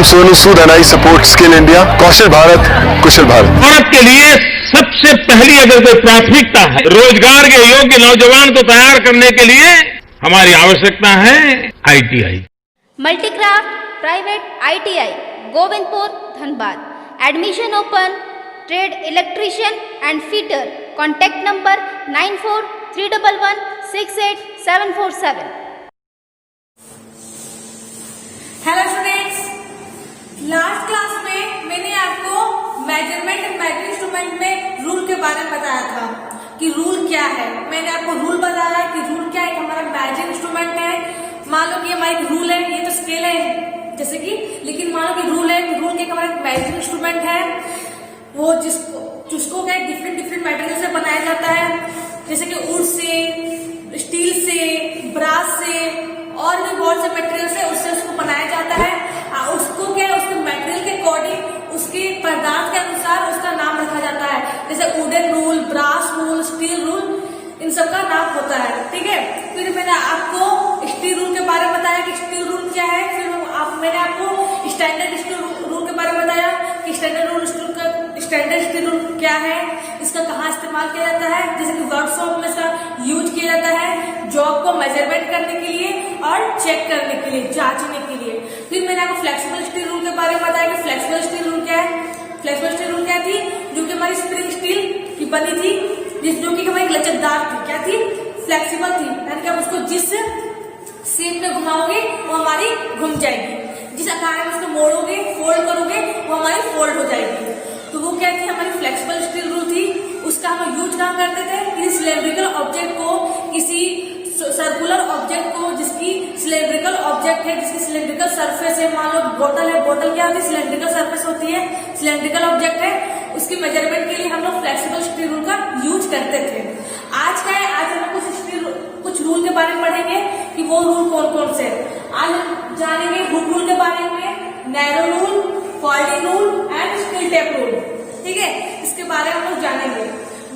I'm Sonu Sood and I support Skill India. कौशल भारत, कुशल भारत. भारत के लिए सबसे पहली अगर कोई प्राथमिकता है रोजगार के योग्य नौजवान को तैयार करने के लिए हमारी आवश्यकता है ITI. Multicraft private ITI Govindpur Dhanbad. Admission open. Trade electrician and fitter. Contact number 943111 68747. Hello students, last class में मैंने आपको मेजरमेंट एंड मेजरिंग इंस्ट्रूमेंट में रूल के बारे में बताया था कि रूल क्या है. मैंने आपको रूल बताया कि रूल क्या है. हमारा मेजरिंग इंस्ट्रूमेंट है. मान लो कि हमारा एक रूल है, ये तो स्केल है जैसे कि, लेकिन मान लो कि रूल है कि रूल के हमारा मेजरिंग इंस्ट्रूमेंट है वो जिसको क्या डिफरेंट मटेरियल से बनाया जाता है, जैसे कि वुड से, स्टील से, ब्रास से और भी बहुत से मटेरियल से उससे उसको बनाया जाता है. उसको क्या है, उसके मटेरियल के अकॉर्डिंग उसके पदार्थ के अनुसार उसका नाम रखा जाता है. जैसे wooden rule, brass rule, steel rule, इन सब का नाम होता है. ठीक है. फिर मैंने आपको स्टील रूल के बारे में बताया कि स्टील रूल क्या है. फिर मैंने आपको स्टैंडर्ड स्टील रूल के बारे में बताया कि स्टैंडर्ड स्टील रूल क्या है, इसका कहाँ इस्तेमाल किया जाता है. जैसे कि वर्कशॉप में इसका यूज किया जाता है जॉब को मेजरमेंट करने के लिए और चेक करने के लिए, जांचने के लिए. फिर मैंने आपको फ्लेक्सिबल स्टील रूल के बारे में बताया कि फ्लेक्सिबल स्टील रूल क्या है. फ्लेक्सिबल स्टील रूल क्या थी, जो कि हमारी स्प्रिंग स्टील की बनी थी, जो कि हमारी लचकदार थी. क्या थी? फ्लेक्सिबल थी. यानी कि आप उसको जिस शेप में घुमाओगे वो हमारी घूम जाएगी, जिस आकार में उसको मोड़ोगे, फोल्ड करोगे वो हमारी फोल्ड हो जाएगी. तो वो क्या थी, हमारी फ्लेक्सिबल स्टील रूल थी. उसका हम यूज कहाँ करते थे, किसी सिलेंड्रिकल ऑब्जेक्ट को, किसी सर्कुलर ऑब्जेक्ट को जिसकी सिलेंड्रिकल ऑब्जेक्ट है, जिसकी सिलेंड्रिकल सरफेस है. मान लो बोतल है, बोतल क्या होती है, सिलेंड्रिकल सरफेस होती है, सिलेंड्रिकल ऑब्जेक्ट है. उसकी मेजरमेंट के लिए हम लोग फ्लेक्सिबल स्टील रूल का यूज करते थे. आज का है, आज हम कुछ रूल के बारे में पढ़ेंगे कि वो रूल कौन कौन से. आज हम जानेंगे हुक रूल के बारे में, narrow rule, folding rule and steel tape rule. ठीक है, इसके बारे में हम लोग जानेंगे.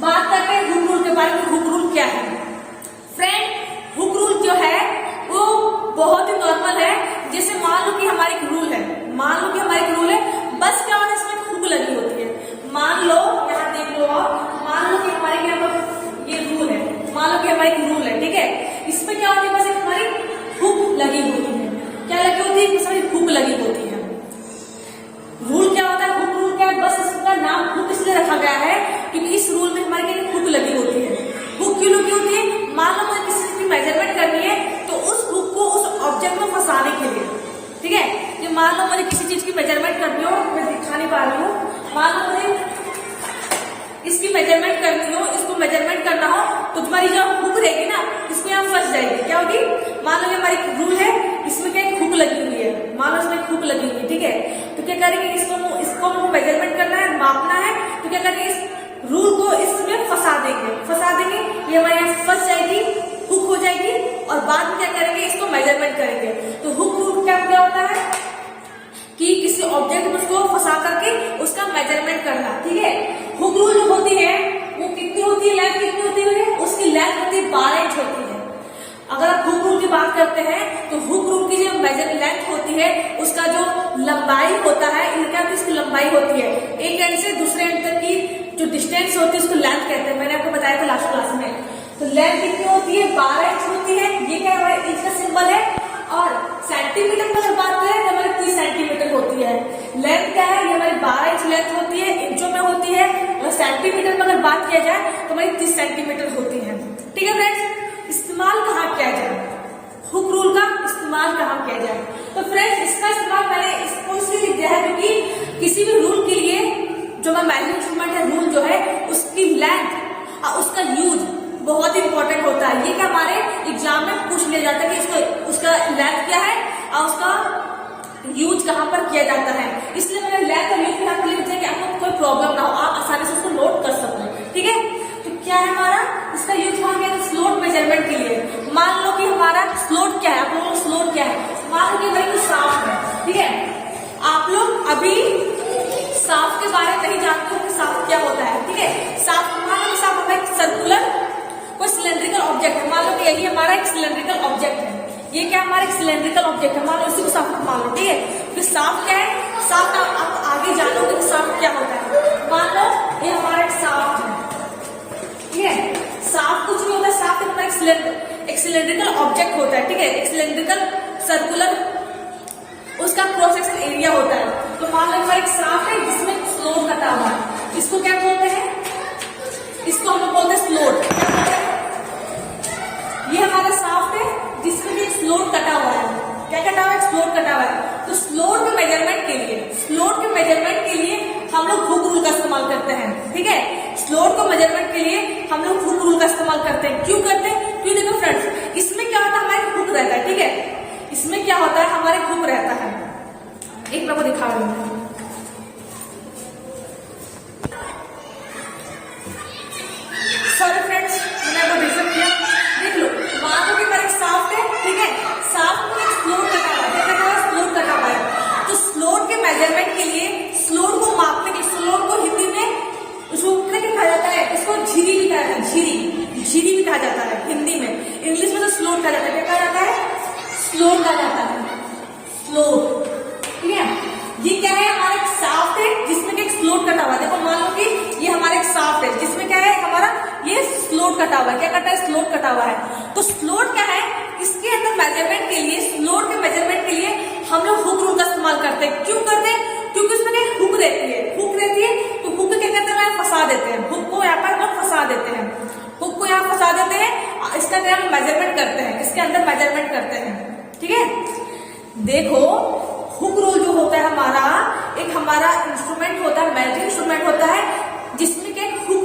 बात करते हैं हुक रूल के बारे में. हुक रूल क्या है फ्रेंड? हुक रूल जो है वो बहुत ही नॉर्मल है. जैसे मान लो कि हमारी एक रूल है, बस क्या होता है, इसमें हुक लगी होती है. मान लो, यहाँ देख लो आप, मान लो कि हमारे यहाँ पर ये रूल है, मान लो कि हमारी एक रूल है. ठीक है, इसमें क्या होती है, बस एक हमारी हुक लगी होती है. क्या लगी होती है? हमारी हुक लगी होती है. रूल क्या होता है, हुक रूल क्या है, बस इसका नाम हुक इसलिए रखा गया है क्योंकि इस रूल में हमारी हुक लगी होती है. हुक क्यों लगी होती है? मान लो मुझे किसी चीज की मेजरमेंट करनी है तो उस हुक को उस ऑब्जेक्ट में फंसाने के लिए. ठीक है, ये मान लो मुझे किसी चीज की मेजरमेंट करनी हो, मैं दिखा नहीं पा रही हूँ, मान लो मुझे इसकी मेजरमेंट करनी हो, इसको मेजरमेंट करना हो तो तुम्हारी जो हुक रहेगी ना, इसको यहाँ फंस जाएगी. क्या होगी? मान लो ये हमारी रूल है, इसमें क्या एक हुक लगी हुई है, मान लो इसमें हुक लगी हुई है. ठीक है, तो क्या करेंगे, इसको मेजरमेंट करना है, मापना है, तो क्या करेंगे, इस रूल को इसमें फंसा देंगे, ये हमारे यहाँ फंस जाएगी, हुक हो जाएगी, और बाद में क्या करेंगे, इसको मेजरमेंट करेंगे. तो हुक रूल क्या होता है कि किसी ऑब्जेक्ट में उसको फंसा करके उसका मेजरमेंट करना. ठीक है, हुक रूल जो होती है वो कितनी होती है, लेंथ कितनी होती है, उसकी लेंथ होती है 12 इंच होती है. अगर आप हुक रूल की बात करते हैं तो हुक रूल की जो मेजर लेंथ होती है, उसका जो लंबाई होता है, इनका भी इसकी लंबाई होती है, एक एंड से दूसरे एंड तक की जो डिस्टेंस होती है उसको लेंथ कहते हैं. मैंने आपको बताया था लास्ट क्लास में. तो लेंथ कितनी होती है, 12 इंच होती है. ये क्या हमारे इंच का सिंबल है. और सेंटीमीटर में अगर बात करें तो हमारी 30 सेंटीमीटर होती है. लेंथ क्या है, ये हमारी 12 इंच लेंथ होती है, इंचों में होती है. और सेंटीमीटर में अगर बात किया जाए तो हमारी 30 सेंटीमीटर होती है. ठीक है फ्रेंड्स, इस्तेमाल कहाँ किया जाए, हुक रूल का इस्तेमाल कहाँ किया जाए? तो फ्रेंड्स, इसका इस्तेमाल मैंने इसको इसलिए लिख दिया है क्योंकि किसी भी रूल के लिए जो मेजरिंग इंस्ट्रूमेंट है, रूल जो है, उसकी लेंथ और उसका यूज बहुत इंपॉर्टेंट होता है. ये क्या हमारे एग्जाम में पूछ लिया जाता है कि उसका लेंथ क्या है और उसका यूज कहाँ पर किया जाता है. इसलिए मैंने लेंथ और यूज यहाँ पर लिख दिया कि आपको कोई प्रॉब्लम ना हो, आप आसानी से उसको नोट कर सको. ठीक है, तो क्या है हमारा इसका यूज कहाँ किया, स्लोट मेजरमेंट के लिए. मान लो कि हमारा स्लोट क्या है, आप लोगों को स्लोट क्या है, मान लो कि भाई तो साफ है. ठीक है, आप लोग अभी साफ के बारे में नहीं जानते हो कि साफ क्या होता है. ठीक है, साफ मान लो साफ हमारा सर्कुलर कोई सिलेंड्रिकल ऑब्जेक्ट है. मान लो कि यही हमारा एक सिलेंड्रिकल ऑब्जेक्ट है, ये क्या हमारा एक सिलेंड्रिकल ऑब्जेक्ट है, मान लो इसी को शाफ्ट मान लो, ठीक है। फिर शाफ्ट क्या है, शाफ्ट आप आगे जानोगे कि शाफ्ट क्या होता है। मान लो ये हमारा एक शाफ्ट है, ठीक है। शाफ्ट कुछ नहीं होता, शाफ्ट हमारा एक सिलेंड्रिकल ऑब्जेक्ट होता है, ठीक है। एक सिलेंड्रिकल सर्कुलर उसका क्रॉस सेक्शन एरिया होता है। तो मान लो हमारा एक शाफ्ट है जिसमें स्लोट कटा हुआ है, इसको क्या बोलते हैं, इसको हम लोग बोलते हैं स्लोट। क्या बोलते हैं, ये हमारा शाफ्ट है जिसमें एक स्लोट कटा हुआ है। क्या कटा हुआ है, स्लोट कटा हुआ है। तो स्लोट के मेजरमेंट के लिए हम लोग हुक रूल का इस्तेमाल करते हैं, ठीक है। स्लोट को मेजरमेंट के लिए हम लोग हुक रूल का इस्तेमाल करते हैं। क्यों करते हैं, क्यों, देखो फ्रेंड्स, इसमें क्या होता है, हमारे हुक रहता है, ठीक है। इसमें क्या होता है, हमारे हुक रहता है। एक मैं को दिखा रही हूँ, सॉरी फ्रेंड्स, मैंने आपको डिस्टर्ब किया। देख लो, मान लो कि हमारा एक शाफ्ट है, ठीक है। शाफ्ट में एक स्लोट कटा हुआ है, क्या कटा हुआ है, स्लोट कटा हुआ है। तो स्लोट के मेजरमेंट के लिए, स्लोट को मापने के, स्लोट को हिंदी में उसको क्या कहा जाता है, इसको झिरी भी कहा जाता है, झिरी भी कहा जाता है हिंदी में। इंग्लिश में तो स्लोट कहा जाता है, क्या कहा जाता है, स्लोट कहा जाता है, स्लोट, ठीक है। ये क्या है, हमारा एक शाफ्ट है जिसमें एक स्लोट कटा हुआ है। देखो मान लो कि ये हमारा एक शाफ्ट है जिसमें क्या है, हमारा ये स्लोट कटा हुआ है। क्या कटा है, स्लोट कटा हुआ है। तो स्लोट क्या है, इसके अंदर मेजरमेंट के लिए, स्लोट के मेजरमेंट के लिए हम लोग हुक रूल का इस्तेमाल करते हैं। क्यों करते हैं, क्योंकि उसमें एक हुक रहती है, तो हुक क्या कहते हैं, फंसा देते हैं, हुक को यहाँ पर लोग फंसा देते हैं, हुक को यहाँ फंसा देते हैं। इसका अंदर हम मेजरमेंट करते हैं, इसके अंदर मेजरमेंट करते हैं, ठीक है। देखो हुक रूल जो होता है हमारा, एक हमारा इंस्ट्रूमेंट होता है, मेजरिंग इंस्ट्रूमेंट होता है जिसमें कि एक हुक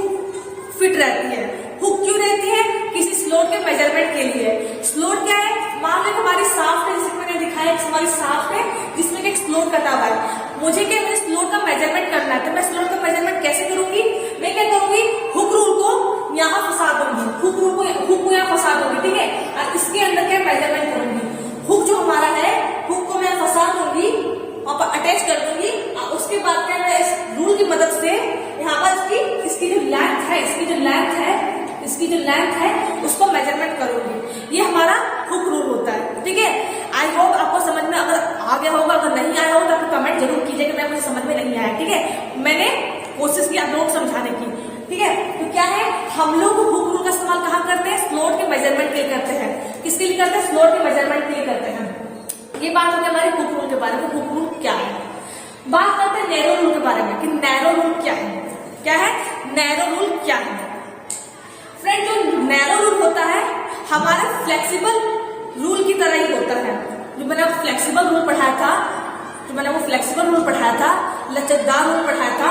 फिट रहती है। हुक क्यों रहती है, किसी स्लोट के मेजरमेंट के लिए। स्लोट क्या है, मान लो हमारी शाफ्ट है, जिसमें मैंने दिखाया हमारी शाफ्ट है जिसमें एक स्लोट कटा हुआ है। मुझे क्या, मुझे स्लोट का मेजरमेंट करना है, तो मैं स्लोट का मेजरमेंट कैसे करूंगी, मैं क्या करूंगी, हुक रूल को यहाँ फंसा दूंगी, हुक को यहाँ फंसा दूंगी, ठीक है। और इसके अंदर क्या मेजरमेंट करूंगी, हुक जो हमारा है, हुक को मैं फंसा दूंगी, वहां पर अटैच कर दूंगी। और उसके बाद क्या, मैं इस रूल की मदद से यहाँ पर इसकी जो लेंथ है, इसकी जो लेंथ है उसको मेजरमेंट करूंगी। ये हमारा हुक रूल होता है, ठीक है। आई होप आपको समझ में अगर आ गया होगा, अगर नहीं आया होगा तो आप कमेंट जरूर कीजिएगा, मुझे समझ में नहीं आया, ठीक है। मैंने कोशिश की आप लोगों को समझाने की, ठीक है। तो क्या है, हम लोग हुक रूल का इस्तेमाल कहाँ करते हैं, स्लोट के मेजरमेंट के लिए करते हैं। किसके लिए करते हैं, स्लोट के मेजरमेंट के लिए करते हैं। ये बात होती है हमारे हुक रूल के बारे में। हुक रूल क्या है, बात करते हैं नैरो रूल के बारे में कि नैरो रूल क्या है। क्या है, नैरो रूल क्या है फ्रेंड, जो नैरो रूल होता है हमारे फ्लेक्सिबल रूल की तरह ही होता है। जो मैंने फ्लेक्सिबल रूल पढ़ाया था, लचकदार रूल पढ़ाया था,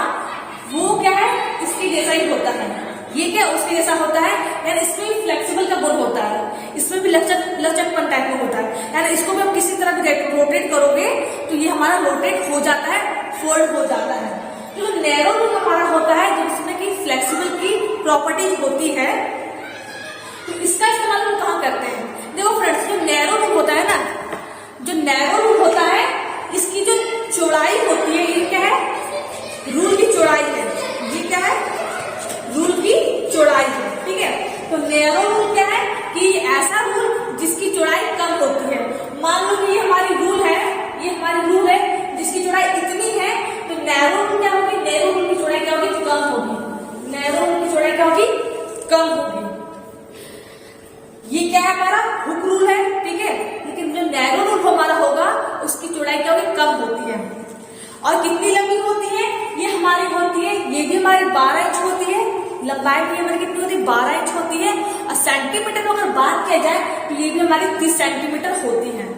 वो क्या है, इसके जैसा ही होता है। ये क्या उसके जैसा होता है, यानी इसमें भी फ्लेक्सिबल का गुण होता है, इसमें भी लचकपन टाइप में होता है। यानी इसको भी हम किसी तरह भी रोटेट करोगे तो ये हमारा रोटेट हो जाता है, फोल्ड हो जाता है। तो जो नैरो रूल हमारा होता है, जिसमें कि फ्लेक्सिबल की प्रॉपर्टीज होती है, तो इसका इस्तेमाल हम कहाँ करते हैं। देखो फ्रेंड्स, जो नैरो रूल होता है ना, जो नैरो रूल होता है, इसकी जो चौड़ाई होती है, ये क्या है, रूल की चौड़ाई है। ये क्या है, रूल की चौड़ाई है, ठीक है। तो नैरो रूल क्या है कि ऐसा रूल जिसकी चौड़ाई कम होती है। मान लो कि ये हमारी रूल है, जिसकी चौड़ाई इतनी है, तो नैरो रूल क्या होगी, नैरो रूल की चौड़ाई क्या होगी, कम होगी। नैरो रूल की चौड़ाई क्या होगी, कम होगी। ये क्या है, हमारा हुक रूल है, ठीक है। लेकिन जो नैरो रूल हमारा होगा उसकी चौड़ाई क्या होगी, कम होती है। और कितनी लंबी होती है, ये हमारी होती है, ये भी हमारी 12 इंच होती है। लंबाई भी हमारी कितनी होती है, 12 इंच होती है। और सेंटीमीटर में अगर बात किया जाए तो ये भी हमारी 30 सेंटीमीटर होती है।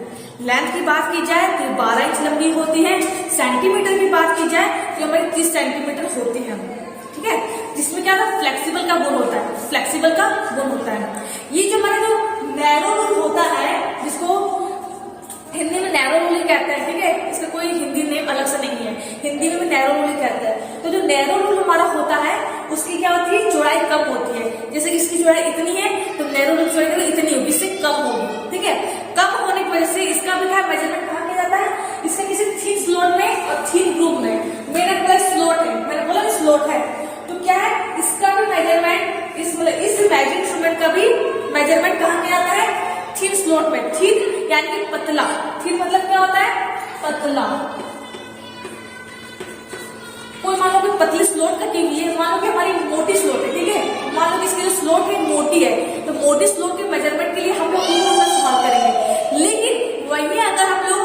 लेंथ की बात की जाए तो 12 इंच लंबी होती है। सेंटीमीटर की बात की जाए तो हमारी 30 सेंटीमीटर होती है, ठीक है। जिसमें क्या होता है, फ्लेक्सिबल का गुण होता है, फ्लेक्सिबल का गुण होता है। ये जो हमारा जो नैरो रूल होता है, जिसको हिंदी में नैरो रूल ही कहते हैं, ठीक है। इसका कोई हिंदी नेम अलग से नहीं है, हिंदी में नैरो रूल ही कहते हैं। तो जो नैरो रूल हमारा होता है उसकी क्या होती है, चौड़ाई कम होती है। जैसे इसकी चौड़ाई इतनी है तो नैरो रूल चौड़ाई इतनी होगी, इससे कम होगी, ठीक है। कम होने की वजह से इसका भी क्या मेजरमेंट कहाँ किया जाता है, इसका किसी थिन स्लोट में और थिन ग्रुप में। मैंने बोला स्लोट है, मैंने बोला स्लोट है, तो क्या है, इसका भी मेजरमेंट, इस मैजिक इंस्ट्रूमेंट का भी मेजरमेंट कहाँ किया जाता है, थिन स्लोट में, थिन यानी कि पतला, थिन मतलब क्या होता है, पतला। कोई मान लो कि पतली स्लोट कटी हुई है, मान लो कि हमारी मोटी स्लोट है, ठीक है, मान लो कि इसकी जो स्लोट है मोटी है, तो मोटी स्लोट के मेजरमेंट के लिए हम लोग हुक रूल का इस्तेमाल करेंगे। लेकिन वही अगर हम लोग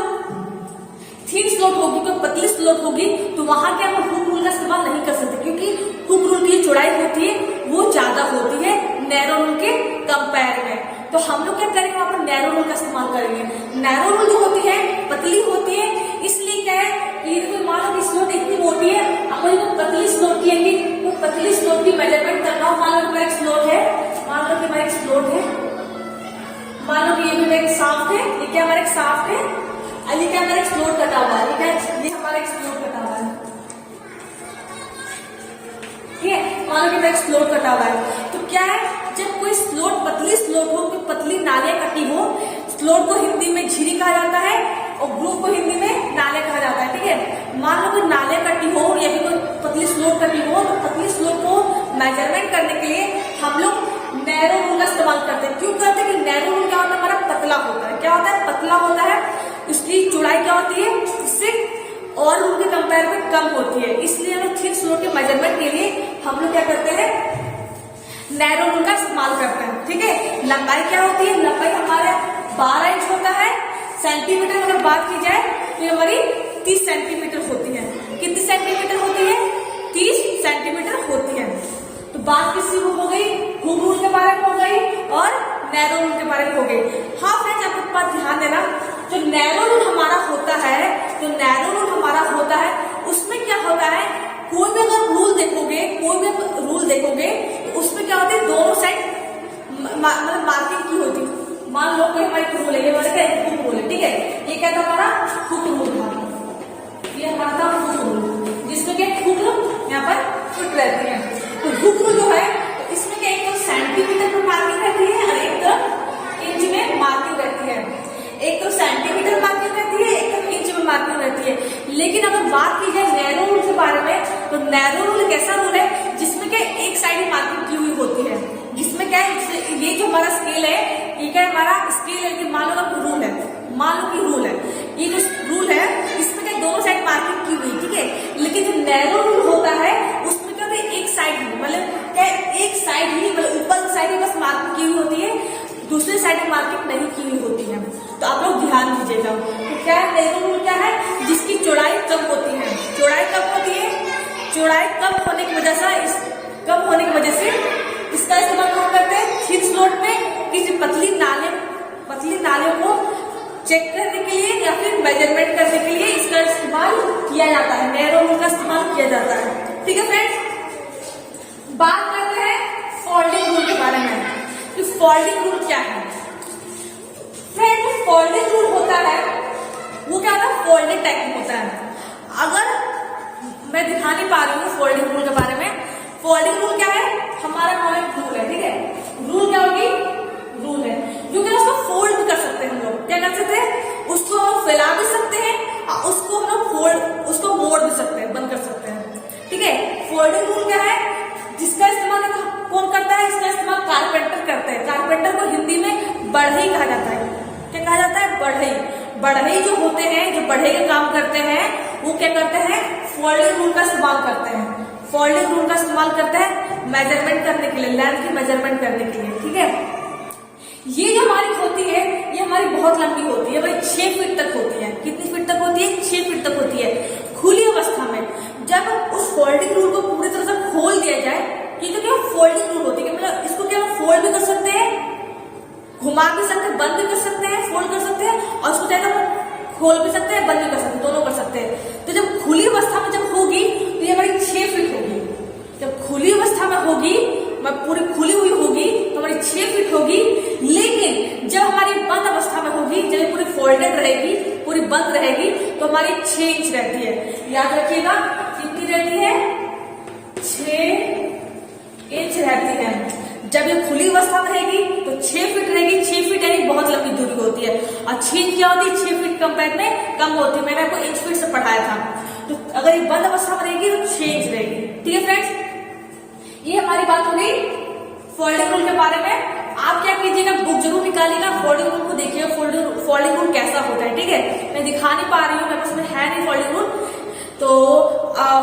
थिन स्लोट होगी, कोई पतली स्लोट होगी, तो वहां के हम हुक रूल का इस्तेमाल नहीं कर सकते, क्योंकि हुक रूल की चौड़ाई होती है वो ज्यादा होती है नैरो रूल के कंपेयर में। तो हम लोग क्या करेंगे, वहां पर नैरो रूल का इस्तेमाल करेंगे। नैरो रूल जो होती है पतली होती है, इसलिए क्या है कि कोई मान लो कि स्लोट इतनी मोटी है, अपन को पतली स्लोट की है, वो पतली स्लोट की मेजरमेंट करना हो। मान लो कि हमारा एक स्लोट है, मान लो कि हमारा एक स्लोट है, मान लो कि ये मेरा एक शाफ्ट है, ये क्या हमारा एक शाफ्ट है, और ये क्या हमारा एक स्लोट कटा हुआ है, ये हमारा एक स्लोट कटा हुआ है, ठीक है, मान लो कि मेरा एक स्लोट कटा हुआ है। तो क्या है, जब कोई स्लोट पतली स्लोट हो, कोई पतली नालियां कटी हो, स्लोट को हिंदी में झिरी कहा जाता है और ग्रूव को हिंदी में नाले कहा जाता है, ठीक है। मान लो कोई नालियां कटी हो या फिर कोई पतली स्लोट कटी हो, तो पतली स्लोट को मेजरमेंट करने के लिए हम लोग नैरो रूल का इस्तेमाल करते हैं। क्यों करते हैं कि नैरो रूल क्या होता है, हमारा पतला होता है, क्या होता है, पतला होता है, उसकी चौड़ाई क्या होती है, इससे और रूल के कंपेयर में कम होती है, इसलिए हम थिन स्लोट के मेजरमेंट के लिए हम लोग क्या करते हैं, नैरो रूल का इस्तेमाल करते हैं, ठीक है। लंबाई क्या होती है, लंबाई हमारे 12 इंच होता है। सेंटीमीटर अगर बात की जाए तो हमारी 30 सेंटीमीटर होती है। कितनी सेंटीमीटर होती है, 30 सेंटीमीटर होती है। तो बात किसी हो गई, हुक रूल के बारे में हो गई और नैरो रूल के बारे में हो गई। हाँ फ्रेंड्स, आपको बात ध्यान देना, जो नैरो रूल हमारा होता है, जो नैरो रूल हमारा होता है, उसमें क्या होता है, कोई भी अगर रूल देखोगे, कोई भी रूल देखोगे, तो उसमें क्या होता है, दोनों साइड मतलब मार्किंग की होती है। मान लो कोई हमारी रूल है, ये हमारा क्या है, हुक रूल है, ठीक है, ये क्या था हमारा हुक रूल था, ये हमारा था हुक रूल, जिसमें क्या हुक यहाँ पर फिट रहती है। तो हुक रूल जो है, तो इसमें क्या, एक तो सेंटीमीटर में मार्किंग रहती है और एक तो इंच में मार्किंग रहती है। एक तो सेंटीमीटर मार्किंग रहती है, एक तो इंच में मार्किंग रहती है। लेकिन अगर बात की जाए नैरो रूल के बारे में, तो नैरो रूल एक ऐसा रूल है जिसमें क्या एक साइड मार्किंग की हुई होती है, जिसमें क्या है, ये जो हमारा स्केल है, ये क्या है, हमारा स्केल है कि मान लो कि रूल है, मान लो कि रूल है, ये जो रूल है इसमें क्या दोनों साइड मार्किंग की हुई, ठीक है। लेकिन जो नैरो रूल होता है उसमें क्या होता है, एक साइड ही, मतलब क्या एक साइड ही, मतलब ऊपर की साइड ही बस मार्किंग की हुई होती है, दूसरी साइड में मार्किंग नहीं की हुई होती है। तो आप लोग ध्यान दीजिएगा। तो क्या है, नैरो रूल क्या है, जिसकी चौड़ाई कम होती है। चौड़ाई कम होती है, चौड़ाई कम होने की वजह से, कम होने की वजह से इसका इस्तेमाल कहाँ करते हैं, थिन स्लोट में, किसी पतली नालियों को चेक करने के लिए या फिर मेजरमेंट करने के लिए इसका इस्तेमाल किया जाता है, नैरो रूल का इस्तेमाल किया जाता है, ठीक है फ्रेंड्स। बात करते हैं फोल्डिंग रूल के बारे में। तो फोल्डिंग रूल क्या है फ्रेंड, जो फोल्डिंग रूल होता है वो क्या होता है, फोल्डेड टाइप होता है। अगर मैं दिखा नहीं पा रही हूँ फोल्डिंग रूल के बारे में, फोल्डिंग रूल क्या है, हमारा नॉर्मल रूल है, ठीक है। रूल क्या होगी, रूल है जो कि उसको फोल्ड भी कर सकते हैं, हम लोग क्या कर सकते हैं, उसको हम फैला भी सकते हैं और उसको हम लोग फोल्ड, उसको मोड़ भी सकते हैं, बंद कर सकते हैं, ठीक है। फोल्डिंग रूल क्या है, जिसका इस्तेमाल कौन करता है, इसका इस्तेमाल कारपेंटर करते हैं। कारपेंटर को हिंदी में बढ़ई कहा जाता है। क्या कहा जाता है, बढ़ई। बढ़ई जो होते हैं, जो बढ़ई का काम करते हैं, वो क्या करते हैं, फोल्डिंग रूल का इस्तेमाल करते हैं। फोल्डिंग रूल का इस्तेमाल करते हैं मेजरमेंट करने के लिए, लेंथ की मेजरमेंट करने के लिए, ठीक है। ये जो हमारी होती है, ये हमारी बहुत लंबी होती है भाई, 6 फीट तक होती है। कितनी फीट तक होती है, 6 फीट तक होती है खुली अवस्था में। जब उस फोल्डिंग रूल को पूरी तरह से खोल दिया जाए, ये तो क्या फोल्डिंग रूल होती है, मतलब इसको क्या फोल्ड भी कर सकते हैं, घुमा भी सकते हैं, बंद भी कर सकते हैं, फोल्ड कर सकते हैं, और उसको चाहे तो खोल भी सकते हैं, बंद भी कर सकते हैं, दोनों कर सकते हैं। तो जब खुली अवस्था में जब होगी तो ये हमारी 6 फीट होगी। जब खुली अवस्था में होगी, पूरी खुली हुई होगी, तो हमारी 6 फीट होगी। लेकिन जब हमारी बंद अवस्था में होगी, जब ये पूरी फोल्डेड रहेगी, पूरी बंद रहेगी, तो हमारी 6 इंच रहती है। याद रखिएगा कितनी रहती है, 6 इंच रहती है। जब ये खुली अवस्था में रहेगी तो 6 फीट रहेगी। 6 फीट यानी बहुत लंबी दूरी होती है, और 6 इंच क्या होती है, 6 फीट कंपेयर में कम होती है। मैंने आपको इंच फीट से पढ़ाया था। तो अगर ये बंद अवस्था में रहेगी तो 6 इंच रहेगी, ठीक है फ्रेंड्स। ये हमारी बात हो गई फोल्डिंग रूल के बारे में। आप क्या कीजिएगा, बुक जरूर निकालिएगा, फोल्डिंग रूल को देखिएगा, फोल्डिंग रूल कैसा होता है, ठीक है। मैं दिखा नहीं पा रही हूँ, मेरे पास में है नहीं फोल्डिंग रूल, तो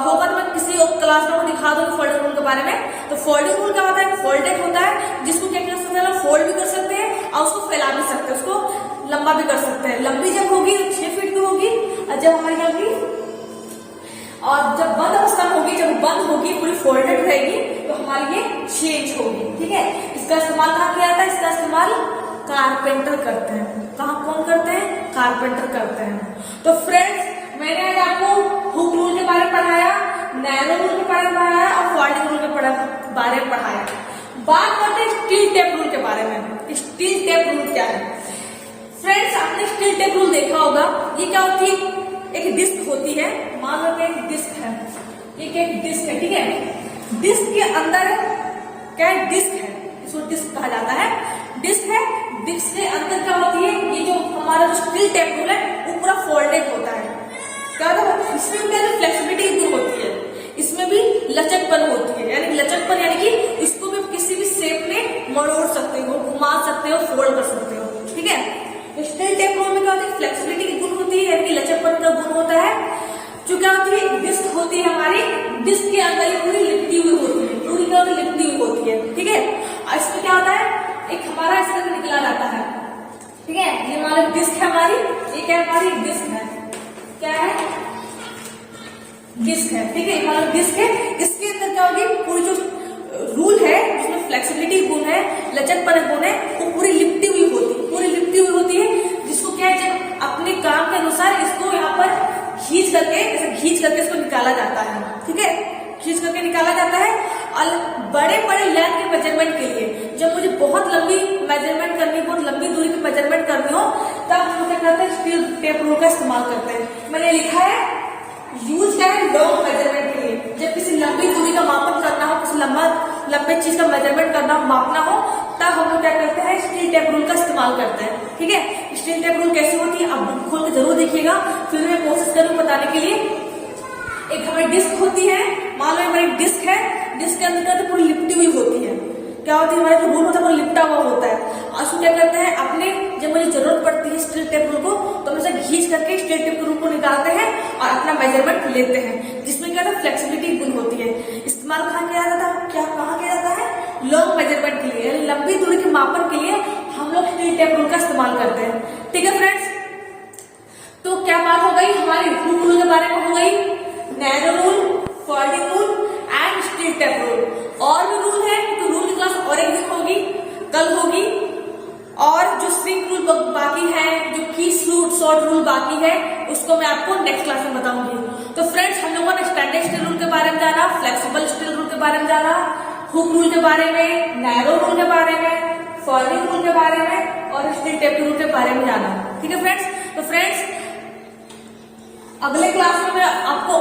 होगा तो मैं किसी और क्लास में दिखा दूंगी फोल्डिंग रूल के बारे में। तो फोल्डिंग रूल क्या होता है, फोल्डेड होता है, जिसको क्या कर सकते हैं, फोल्ड भी कर सकते हैं और उसको फैला भी सकते हैं, उसको लंबा भी कर सकते हैं। लंबी जब होगी 6 फीट की होगी, और जब हमारी क्या होगी, और जब बंद अवस्था में होगी, जब बंद होगी पूरी फोल्डेड रहेगी, तो हमारी ये 6 इंच होगी, ठीक है। इसका इस्तेमाल कहाँ किया जाता है, इसका इस्तेमाल कारपेंटर करते हैं। कहाँ कौन करते हैं, कारपेंटर करते हैं। तो फ्रेंड्स, मैंने आज आपको हुक रूल के बारे में पढ़ाया, नैनो रूल के बारे में पढ़ाया और फोल्डिंग रूल के बारे में पढ़ाया। बात करते हैं स्टील टेप रूल के बारे में। स्टील टेप रूल क्या है फ्रेंड्स, आपने स्टील टेप रूल देखा होगा। ये क्या होती है, एक डिस्क होती है, मान लो एक डिस्क है, ये एक डिस्क है, ठीक है। डिस्क के अंदर क्या है, डिस्क है, इसको डिस्क कहा जाता है। डिस्क है, डिस्क के अंदर क्या होती है, ये जो हमारा जो स्टील टेप रूल है वो पूरा फोल्डेड होता है। क्या होता है, इसमें क्या फ्लेक्सिबिलिटी दूर होती है, इसमें भी लचकपन होती है, यानी लचकपन यानी कि इसको भी किसी भी शेप में मरोड़ सकते हो, घुमा सकते हो, फोल्ड कर सकते हो, ठीक है। तो स्टील टेप रूल में क्या होता है, फ्लेक्सिबिलिटी की गुण होती है, यानी कि लचकपन का गुण होता है। जो क्या होती है, डिस्क होती है हमारी, डिस्क के अंदर ये पूरी लिपटी हुई होती है, पूरी क्या होती है, लिपटी हुई होती है, ठीक है। और इसमें क्या होता है, एक हमारा इस तरह निकला जाता है, ठीक है। ये हमारी डिस्क है, हमारी ये क्या है, हमारी डिस्क है, क्या है, डिस्क है, ठीक है। हमारा डिस्क है, इसके अंदर क्या होगी, पूरी जो रूल है उसमें फ्लेक्सिबिलिटी गुण है, लचकपन गुण है, वो पूरी लिपटी हुई होती है, पूरी लिपटी हुई होती है, जिसको क्या है, जब अपने काम के अनुसार इसको यहाँ पर खींच करके, ऐसे खींच करके इसको निकाला जाता है, ठीक है, खींच करके निकाला जाता है। और बड़े बड़े लेंथ के मेजरमेंट के लिए, जब मुझे बहुत लंबी मेजरमेंट करनी, बहुत लंबी दूरी की मेजरमेंट करनी हो, तब हम क्या करते हैं, स्टील टेप रूल का इस्तेमाल करते हैं। मैंने लिखा है यूज क्या है, लॉन्ग मेजरमेंट के लिए, जब किसी लंबी दूरी का मापन करना हो, किसी लंबे चीज का मेजरमेंट करना हो, मापना हो, तब हम लोग क्या करते हैं, स्टील टेप रूल का इस्तेमाल करते हैं, ठीक है। स्टील टेप रूल कैसी होती है, आप बुक खोल के जरूर देखिएगा, फिर मैं कोशिश करूँ बताने के लिए। एक हमारी डिस्क होती है, मान लो हमारी डिस्क है, डिस्क के अंदर पूरी लिपटी हुई होती है, क्या होती है, हमारा जो रूल होता है वो लिपटा हुआ होता है। और उसको क्या करते हैं, अपने जब मुझे जरूरत पड़ती है स्टील टेप रूल को, तो हम इसे खींच करके स्टील टेप रूल को निकालते हैं और अपना मेजरमेंट लेते हैं, जिसमें क्या होता है, फ्लेक्सिबिलिटी गुण होती है। इस्तेमाल कहाँ किया जाता है, क्या कहाँ किया जाता है, लॉन्ग मेजरमेंट के लिए, यानी लंबी दूरी के मापन के लिए हम लोग स्टील टेप रूल का इस्तेमाल करते हैं, ठीक है फ्रेंड्स। तो क्या बात हो गई, हमारी हुक रूल के बारे में हो गई, nano rule, folding rule and steel tape rule. और भी रूल है, तो रूल की क्लास और एक दिन होगी, कल होगी। और जो स्ट्रिंग रूल बाकी है, जो की शॉर्ट रूल बाकी है, उसको मैं आपको नेक्स्ट क्लास में बताऊंगी। तो फ्रेंड्स, हम लोगों ने स्टैंडर्ड स्टील रूल के बारे में जाना, फ्लेक्सिबल स्टील रूल के बारे में जाना, हुक रूल के बारे में, नैरो रूल के बारे में, फोल्डिंग रूल के बारे में और स्टील टेप रूल के बारे में जाना, ठीक है फ्रेंड्स। तो फ्रेंड्स, अगले क्लास में मैं आपको